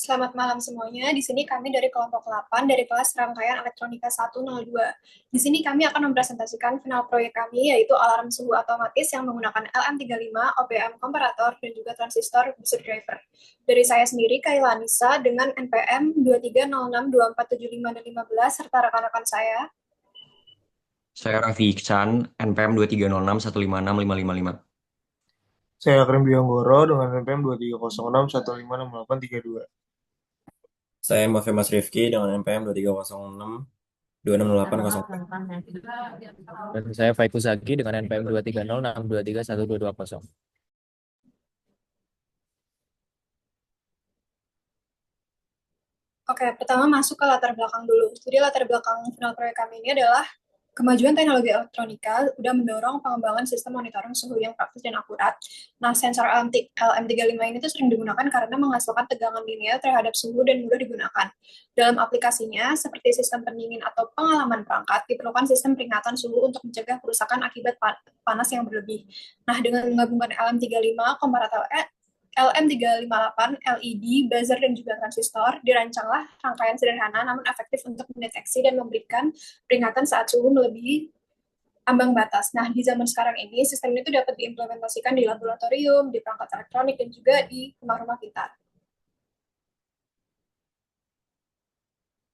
Selamat malam semuanya. Di sini kami dari kelompok 8 dari kelas rangkaian elektronika 102. Di sini kami akan mempresentasikan final proyek kami yaitu alarm suhu otomatis yang menggunakan LM35, OPM komparator, dan juga transistor booster driver. Dari saya sendiri, Kaila Nisa, dengan NPM 23062475 dan 15 serta rekan-rekan saya. Saya Raffi Iksan, NPM 2306156555. Saya Akrim Bianggoro dengan NPM 2306156832. Saya Mas Rifki dengan NPM 2306 260804. Dan saya Faiku Zaki dengan NPM 23062312220. Oke, pertama masuk ke latar belakang dulu. Jadi latar belakang final proyek kami ini adalah kemajuan teknologi elektronika udah mendorong pengembangan sistem monitoring suhu yang praktis dan akurat. Nah, sensor LM35 ini tuh sering digunakan karena menghasilkan tegangan linear terhadap suhu dan mudah digunakan. Dalam aplikasinya, seperti sistem pendingin atau pengalaman perangkat, diperlukan sistem peringatan suhu untuk mencegah kerusakan akibat panas yang berlebih. Nah, dengan menggabungkan LM35, komparator LM358, LED, buzzer, dan juga transistor, dirancanglah rangkaian sederhana namun efektif untuk mendeteksi dan memberikan peringatan saat suhu melebihi ambang batas. Nah, di zaman sekarang ini, sistem ini tuh dapat diimplementasikan di laboratorium, di perangkat elektronik, dan juga di rumah-rumah kita.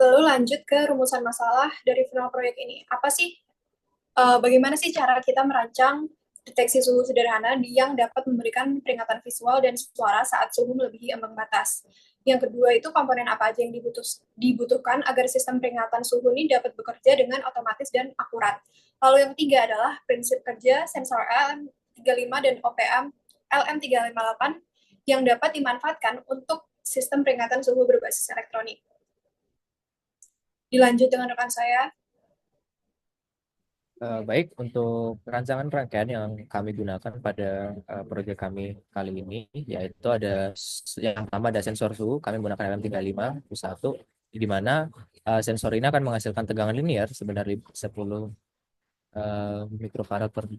Lalu lanjut ke rumusan masalah dari final proyek ini. Apa sih, bagaimana sih cara kita merancang deteksi suhu sederhana yang dapat memberikan peringatan visual dan suara saat suhu melebihi ambang batas. Yang kedua itu komponen apa aja yang dibutuhkan agar sistem peringatan suhu ini dapat bekerja dengan otomatis dan akurat. Lalu yang ketiga adalah prinsip kerja sensor LM35 dan OPM LM358 yang dapat dimanfaatkan untuk sistem peringatan suhu berbasis elektronik. Dilanjut dengan rekan saya. Baik, untuk rancangan rangkaian yang kami gunakan pada proyek kami kali ini, yaitu yang pertama ada sensor suhu, kami menggunakan LM35 satu, di mana sensor ini akan menghasilkan tegangan linear sebenarnya 10 mikrofarad per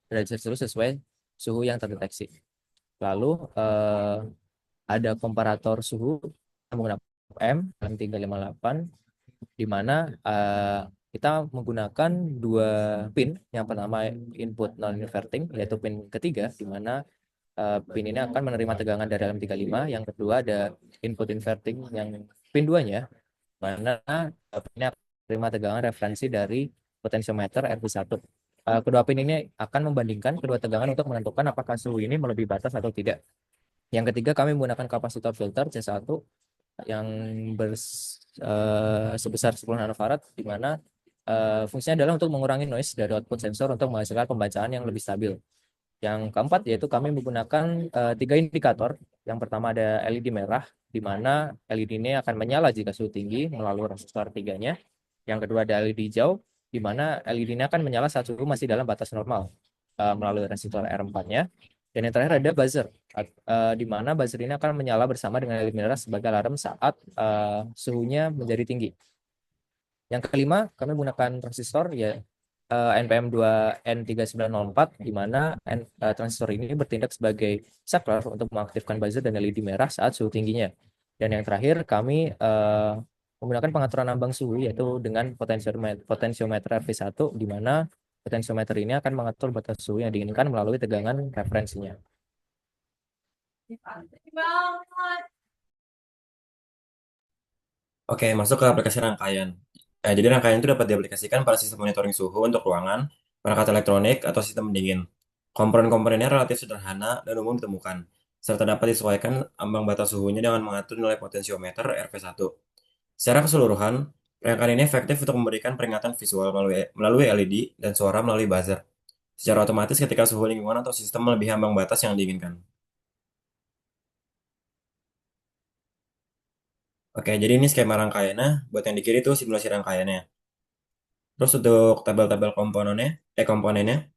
derajat Celcius sesuai suhu yang terdeteksi. Lalu ada komparator suhu yang menggunakan OPM LM358, di mana kita menggunakan dua pin. Yang pertama input non-inverting, yaitu pin ketiga, di mana pin ini akan menerima tegangan dari LM35. Yang kedua ada input inverting yang pin 2-nya, mana pin ini akan menerima tegangan referensi dari potensiometer RV1. Kedua pin ini akan membandingkan kedua tegangan untuk menentukan apakah suhu ini melebihi batas atau tidak. Yang ketiga, kami menggunakan kapasitor filter C1 yang sebesar 10 nanofarad, di mana fungsinya adalah untuk mengurangi noise dari output sensor untuk menghasilkan pembacaan yang lebih stabil. Yang keempat yaitu kami menggunakan 3 indikator. Yang pertama ada LED merah, di mana LED ini akan menyala jika suhu tinggi melalui resistor 3-nya. Yang kedua ada LED hijau, di mana LED ini akan menyala saat suhu masih dalam batas normal melalui resistor R4-nya. Dan yang terakhir ada buzzer, di mana buzzer ini akan menyala bersama dengan LED merah sebagai alarm saat suhunya menjadi tinggi. Yang kelima, kami menggunakan transistor ya NPM 2N3904, di mana transistor ini bertindak sebagai saklar untuk mengaktifkan buzzer dan LED merah saat suhu tingginya. Dan yang terakhir, kami menggunakan pengaturan ambang suhu yaitu dengan potensiometer RV1, di mana potensiometer ini akan mengatur batas suhu yang diinginkan melalui tegangan referensinya. Oke, masuk ke aplikasi rangkaian. Jadi rangkaian itu dapat diaplikasikan pada sistem monitoring suhu untuk ruangan, perangkat elektronik, atau sistem pendingin. Komponen-komponennya relatif sederhana dan umum ditemukan, serta dapat disesuaikan ambang batas suhunya dengan mengatur nilai potensiometer RV1. Secara keseluruhan, rangkaian ini efektif untuk memberikan peringatan visual melalui LED dan suara melalui buzzer, secara otomatis ketika suhu lingkungan atau sistem melebihi ambang batas yang diinginkan. Oke, jadi ini skema rangkaiannya. Buat yang di kiri itu simulasi rangkaiannya. Terus untuk tabel-tabel komponennya.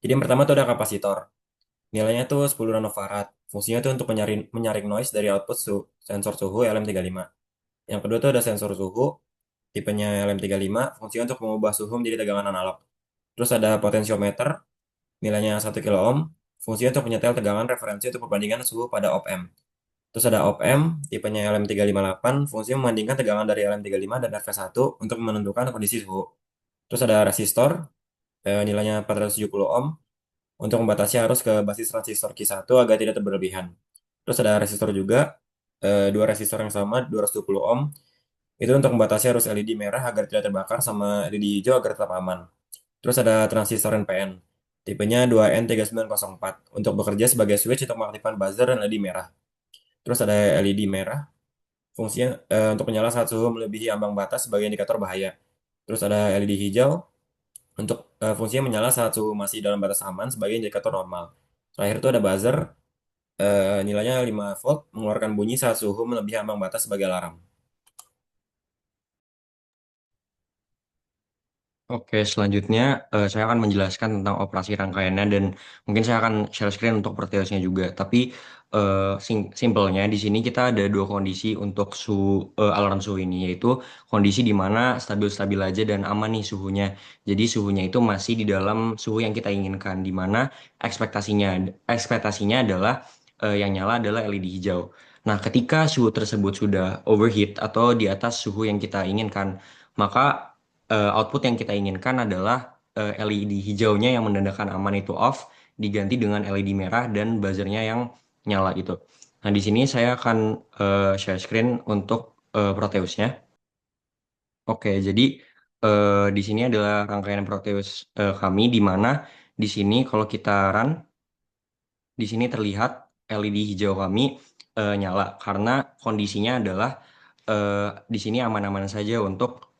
Jadi yang pertama tuh ada kapasitor. Nilainya tuh 10 nanofarad. Fungsinya tuh untuk menyaring noise dari output sensor suhu LM35. Yang kedua tuh ada sensor suhu, tipenya LM35, fungsinya untuk mengubah suhu menjadi tegangan analog. Terus ada potensiometer, nilainya 1 kilo ohm, fungsinya untuk menyetel tegangan referensi untuk perbandingan suhu pada op amp. Terus ada op-amp, tipenya LM358, fungsinya membandingkan tegangan dari LM35 dan RV1 untuk menentukan kondisi suhu. Terus ada resistor, nilainya 470 ohm, untuk membatasi arus ke basis transistor Q1 agar tidak berlebihan. Terus ada resistor juga, dua resistor yang sama, 220 ohm, itu untuk membatasi arus LED merah agar tidak terbakar sama LED hijau agar tetap aman. Terus ada transistor NPN, tipenya 2N3904, untuk bekerja sebagai switch untuk mengaktifkan buzzer dan LED merah. Terus ada LED merah, fungsinya untuk menyala saat suhu melebihi ambang batas sebagai indikator bahaya. Terus ada LED hijau, untuk fungsinya menyala saat suhu masih dalam batas aman sebagai indikator normal. Terakhir itu ada buzzer, nilainya 5 volt, mengeluarkan bunyi saat suhu melebihi ambang batas sebagai alarm. Oke, selanjutnya saya akan menjelaskan tentang operasi rangkaiannya dan mungkin saya akan share screen untuk Proteusnya juga. Tapi simpelnya di sini kita ada dua kondisi untuk alarm suhu ini, yaitu kondisi di mana stabil-stabil aja dan aman nih suhunya. Jadi suhunya itu masih di dalam suhu yang kita inginkan, di mana ekspektasinya ekspektasinya adalah yang nyala adalah LED hijau. Nah, ketika suhu tersebut sudah overheat atau di atas suhu yang kita inginkan, maka output yang kita inginkan adalah LED hijaunya yang menandakan aman itu off, diganti dengan LED merah dan buzzernya yang nyala itu. Nah, di sini saya akan share screen untuk Proteusnya. Oke, jadi di sini adalah rangkaian Proteus kami, di mana di sini kalau kita run, di sini terlihat LED hijau kami nyala karena kondisinya adalah di sini aman-aman saja untuk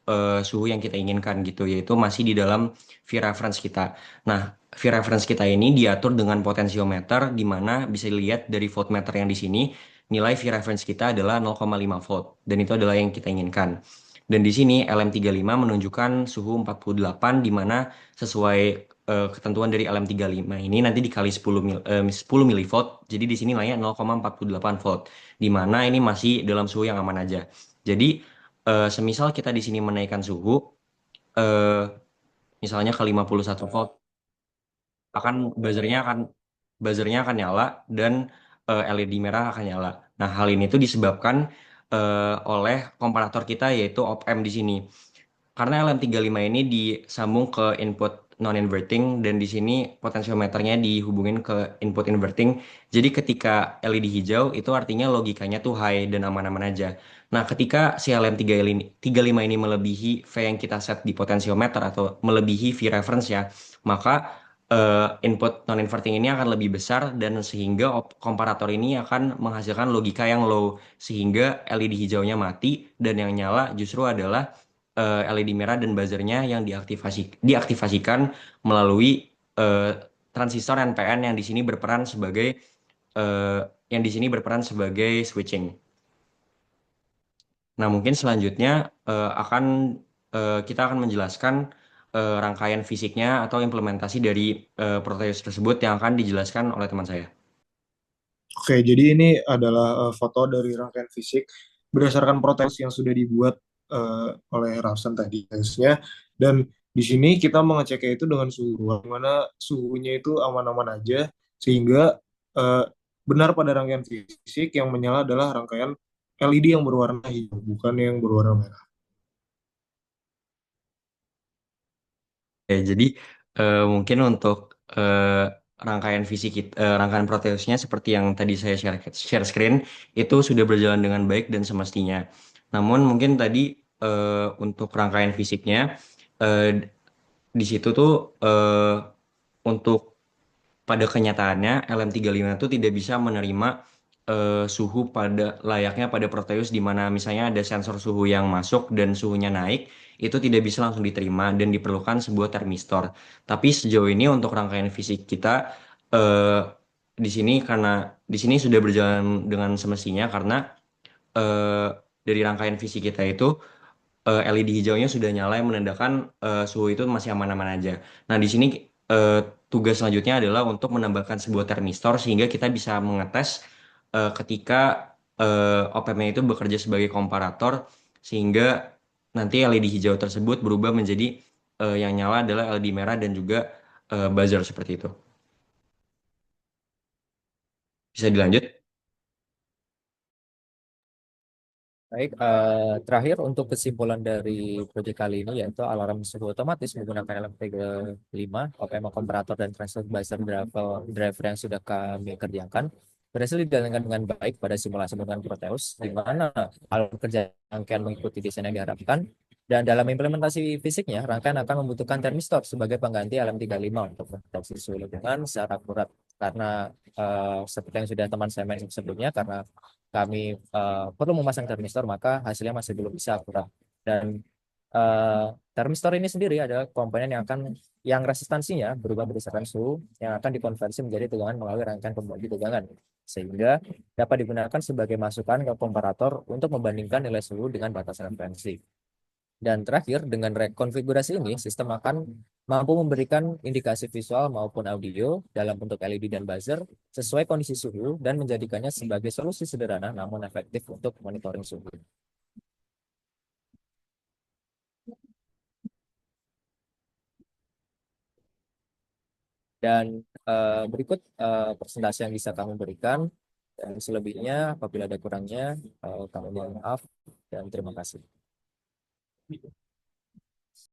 suhu yang kita inginkan gitu, yaitu masih di dalam V-reference kita. Nah, V-reference kita ini diatur dengan potensiometer di mana bisa dilihat dari voltmeter yang di sini, nilai V-reference kita adalah 0,5 volt dan itu adalah yang kita inginkan. Dan di sini LM35 menunjukkan suhu 48 di mana sesuai ketentuan dari LM35 ini nanti dikali 10 milivolt. Jadi di sini nilainya 0,48 volt. Di mana ini masih dalam suhu yang aman aja. Jadi semisal kita di sini menaikkan suhu eh, misalnya ke 51 volt, akan buzzernya akan nyala dan LED merah akan nyala. Nah, hal ini tuh disebabkan oleh komparator kita yaitu op-amp di sini. Karena LM35 ini disambung ke input non-inverting dan di sini potensiometernya dihubungin ke input inverting. Jadi ketika LED hijau itu artinya logikanya tuh high dan aman-aman aja. Nah, ketika si LM35 ini melebihi V yang kita set di potensiometer atau melebihi V reference ya, maka input non-inverting ini akan lebih besar dan sehingga komparator ini akan menghasilkan logika yang low sehingga LED hijaunya mati dan yang nyala justru adalah LED merah dan buzzernya yang diaktifasikan melalui eh, transistor NPN eh, yang di sini berperan sebagai switching. Nah, mungkin selanjutnya kita akan menjelaskan rangkaian fisiknya atau implementasi dari Proteus tersebut yang akan dijelaskan oleh teman saya. Oke, jadi ini adalah foto dari rangkaian fisik berdasarkan protes yang sudah dibuat oleh Rafsan tadi, tesnya. Dan di sini kita mengeceknya itu dengan suhu ruang, di mana suhunya itu aman-aman aja, sehingga eh, benar pada rangkaian fisik yang menyala adalah rangkaian LED yang berwarna hijau, bukan yang berwarna merah. Jadi mungkin untuk rangkaian Proteusnya seperti yang tadi saya share screen itu sudah berjalan dengan baik dan semestinya. Namun mungkin tadi untuk rangkaian fisiknya eh, di situ tuh untuk pada kenyataannya LM35 itu tidak bisa menerima suhu layaknya pada Proteus di mana misalnya ada sensor suhu yang masuk dan suhunya naik, itu tidak bisa langsung diterima dan diperlukan sebuah termistor. Tapi sejauh ini untuk rangkaian fisik kita eh, di sini karena di sini sudah berjalan dengan semestinya karena eh, dari rangkaian fisik kita itu LED hijaunya sudah nyala yang menandakan suhu itu masih aman-aman aja. Nah, di sini eh, tugas selanjutnya adalah untuk menambahkan sebuah termistor sehingga kita bisa mengetes ketika op-ampnya itu bekerja sebagai komparator sehingga nanti LED hijau tersebut berubah menjadi yang nyala adalah LED merah dan juga buzzer seperti itu. Bisa dilanjut? Baik, terakhir untuk kesimpulan dari proyek kali ini yaitu alarm suhu otomatis menggunakan LM35, OPM komparator dan transfer buzzer driver yang sudah kami kerjakan berhasil dijalankan dengan baik pada simulasi menggunakan Proteus, di mana alat kerja rangkaian mengikuti desain yang diharapkan. Dan dalam implementasi fisiknya, rangkaian akan membutuhkan termistor sebagai pengganti LM35 untuk mendeteksi suhu lingkungan secara akurat. Karena seperti yang sudah teman saya mention sebelumnya, karena kami perlu memasang termistor, maka hasilnya masih belum bisa akurat. Dan termistor ini sendiri adalah komponen yang resistansinya berubah berdasarkan suhu yang akan dikonversi menjadi tegangan melalui rangkaian pembagi tegangan, sehingga dapat digunakan sebagai masukan ke komparator untuk membandingkan nilai suhu dengan batas referensi. Dan terakhir, dengan rekonfigurasi ini, sistem akan mampu memberikan indikasi visual maupun audio dalam bentuk LED dan buzzer sesuai kondisi suhu dan menjadikannya sebagai solusi sederhana namun efektif untuk monitoring suhu. Dan berikut presentasi yang bisa kami berikan. Dan selebihnya, apabila ada kurangnya, kami mohon maaf dan terima kasih.